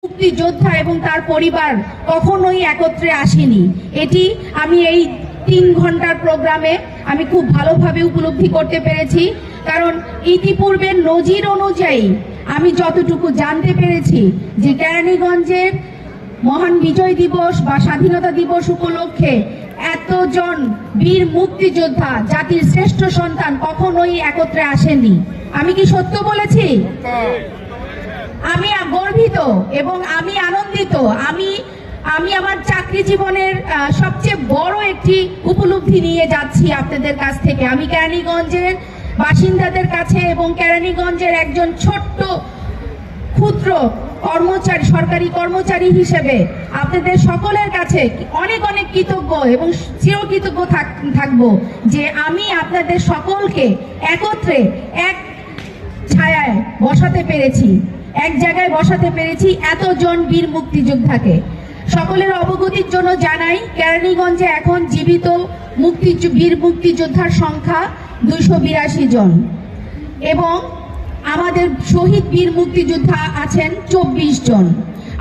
মুক্তিযোদ্ধা এবং তার পরিবার কখনোই একত্রে আসেনি। এটি আমি এই 3 ঘন্টার প্রোগ্রামে আমি খুব ভালোভাবে উপলব্ধি করতে পেরেছি। কারণ ইতিপূর্বে নজির অনুযায়ী আমি যতটুকু জানতে পেরেছি যে কেরানীগঞ্জের মহান বিজয় দিবস বা স্বাধীনতা দিবস উপলক্ষে এতজন বীর মুক্তিযোদ্ধা জাতির শ্রেষ্ঠ সন্তান কখনোই একত্রে আসেনি। আমি কি সত্য বলেছি? আমি গর্বিত এবং আমি আনন্দিত। আমি আমার চাকরি জীবনের সবচেয়ে বড় একটি উপলব্ধি নিয়ে যাচ্ছি আপনাদের কাছ থেকে। আমি কেরানীগঞ্জের বাসিন্দাদের কাছে এবং কেরানীগঞ্জের একজন ছোট্ট ক্ষুদ্র কর্মচারী, সরকারি কর্মচারী হিসেবে আপনাদের সকলের কাছে অনেক অনেক কৃতজ্ঞ এবং চিরকৃতজ্ঞ থাকবো যে আমি আপনাদের সকলকে একত্রে এক ছায়ায় বসাতে পেরেছি, এক জায়গায় বসাতে পেরেছি এতজন বীর মুক্তিযোদ্ধাকে। সকলের অবগতির জন্য জানাই, কেরানীগঞ্জে এখন জীবিত বীর মুক্তিযোদ্ধার সংখ্যা 282 জন এবং আমাদের শহীদ বীর মুক্তিযোদ্ধা আছেন 24 জন।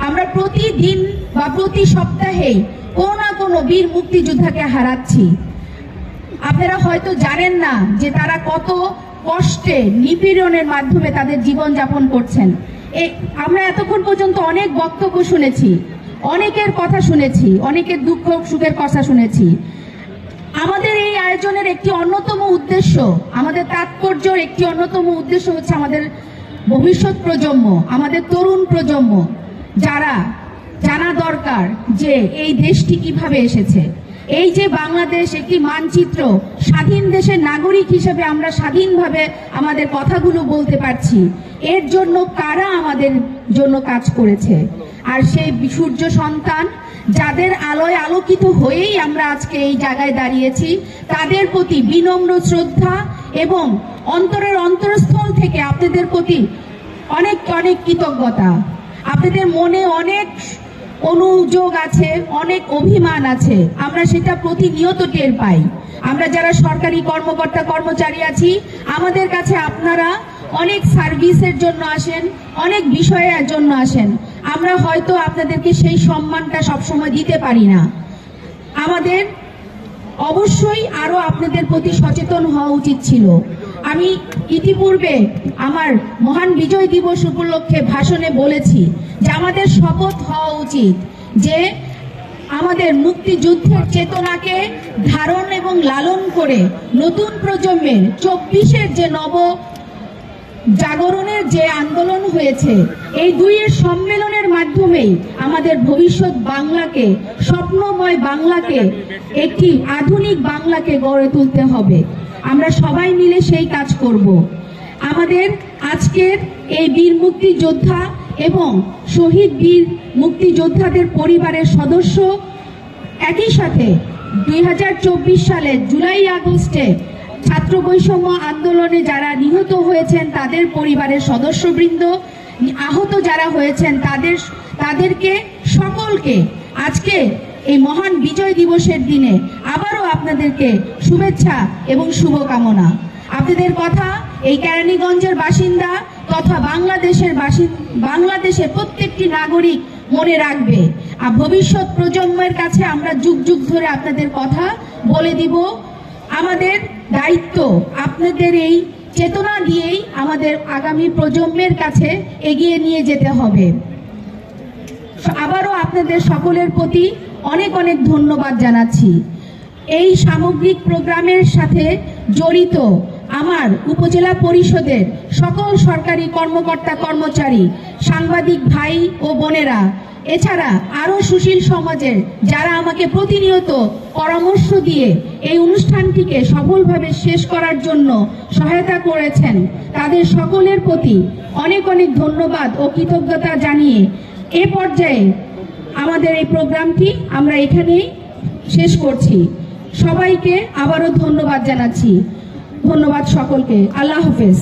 আমরা প্রতিদিন বা প্রতি সপ্তাহে কোনো না কোনো বীর মুক্তিযোদ্ধাকে হারাচ্ছি। আপনারা হয়তো জানেন না যে তারা কত কষ্টে নিপীড়নের মাধ্যমে তাদের জীবন যাপন করছেন। আমরা এতক্ষণ পর্যন্ত অনেক বক্তব্য শুনেছি, অনেকের কথা শুনেছি, অনেকের দুঃখ সুখের কথা শুনেছি। আমাদের এই আয়োজনের একটি অন্যতম উদ্দেশ্য, আমাদের তাৎপর্যের একটি অন্যতম উদ্দেশ্য হচ্ছে আমাদের ভবিষ্যৎ প্রজন্ম, আমাদের তরুণ প্রজন্ম যারা জানা দরকার যে এই দেশটি কিভাবে এসেছে। এই যে বাংলাদেশ একটি মানচিত্র, স্বাধীন দেশের নাগরিক হিসেবে আমরা স্বাধীনভাবে আমাদের কথাগুলো বলতে পারছি, এর জন্য কারা আমাদের জন্য কাজ করেছে। আর সেই সূর্য সন্তান যাদের আলোয় আলোকিত হয়েই আমরা আজকে এই জায়গায় দাঁড়িয়েছি, তাদের প্রতি বিনম্র শ্রদ্ধা এবং অন্তরের অন্তরস্থল থেকে আপনাদের প্রতি অনেক অনেক কৃতজ্ঞতা। আপনাদের মনে অনেক অনুযোগ আছে, অনেক অভিমান আছে, আমরা সেটা প্রতিনিয়ত টের পাই। আমরা যারা সরকারি কর্মকর্তা কর্মচারী আছি, আমাদের কাছে আপনারা অনেক সার্ভিসের জন্য আসেন, অনেক বিষয়ের জন্য আসেন। আমরা হয়তো আপনাদেরকে সেই সম্মানটা সবসময় দিতে পারি না। আমাদের অবশ্যই আরো আপনাদের প্রতি সচেতন হওয়া উচিত ছিল। আমি ইতিপূর্বে আমার মহান বিজয় দিবস উপলক্ষে ভাষণে বলেছি যে আমাদের শপথ হওয়া উচিত যে আমাদের মুক্তিযুদ্ধের চেতনাকে ধারণ এবং লালন করে নতুন প্রজন্মের 24-এর যে নব জাগরণের যে আন্দোলন হয়েছে, এই দুইয়ের সম্মেলনের মাধ্যমেই আমাদের ভবিষ্যৎ বাংলাকে, স্বপ্নময় বাংলাকে, একটি আধুনিক বাংলাকে গড়ে তুলতে হবে। আমরা সবাই মিলে সেই কাজ করব। আমাদের আজকের এই বীর মুক্তিযোদ্ধা এবং শহীদ বীর মুক্তিযোদ্ধাদের পরিবারের সদস্য, একই সাথে 2024 সালের জুলাই আগস্টে ছাত্র বৈষম্য আন্দোলনে যারা নিহত হয়েছেন তাদের পরিবারের সদস্যবৃন্দ, আহত যারা হয়েছেন তাদেরকে সকলকে আজকে এই মহান বিজয় দিবসের দিনে আবারও আপনাদেরকে শুভেচ্ছা এবং শুভকামনা। আপনাদের কথা এই কেরানীগঞ্জের বাসিন্দা তথা বাংলাদেশের প্রত্যেকটি নাগরিক মনে রাখবে। আর ভবিষ্যৎ প্রজন্মের কাছে আমরা যুগ যুগ ধরে আপনাদের কথা বলে দিব। আমাদের দায়িত্ব আপনাদের এই চেতনা দিয়েই আমাদের আগামী প্রজন্মের কাছে এগিয়ে নিয়ে যেতে হবে। আবারও আপনাদের সকলের প্রতি অনেক অনেক ধন্যবাদ জানাচ্ছি। এই সামগ্রিক প্রোগ্রামের সাথে জড়িত আমার উপজেলা পরিষদের সকল সরকারি কর্মকর্তা কর্মচারী, সাংবাদিক ভাই ও বোনেরা, এছাড়া আরো সুশীল সমাজের যারা আমাকে প্রতিনিয়ত পরামর্শ দিয়ে এই অনুষ্ঠানটিকে সফলভাবে শেষ করার জন্য সহায়তা করেছেন, তাদের সকলের প্রতি অনেক অনেক ধন্যবাদ ও কৃতজ্ঞতা জানিয়ে এ পর্যায়ে আমাদের এই প্রোগ্রামটি আমরা এখানেই শেষ করছি। সবাইকে আবারও ধন্যবাদ জানাচ্ছি। ধন্যবাদ সকলকে। আল্লাহ হাফেজ।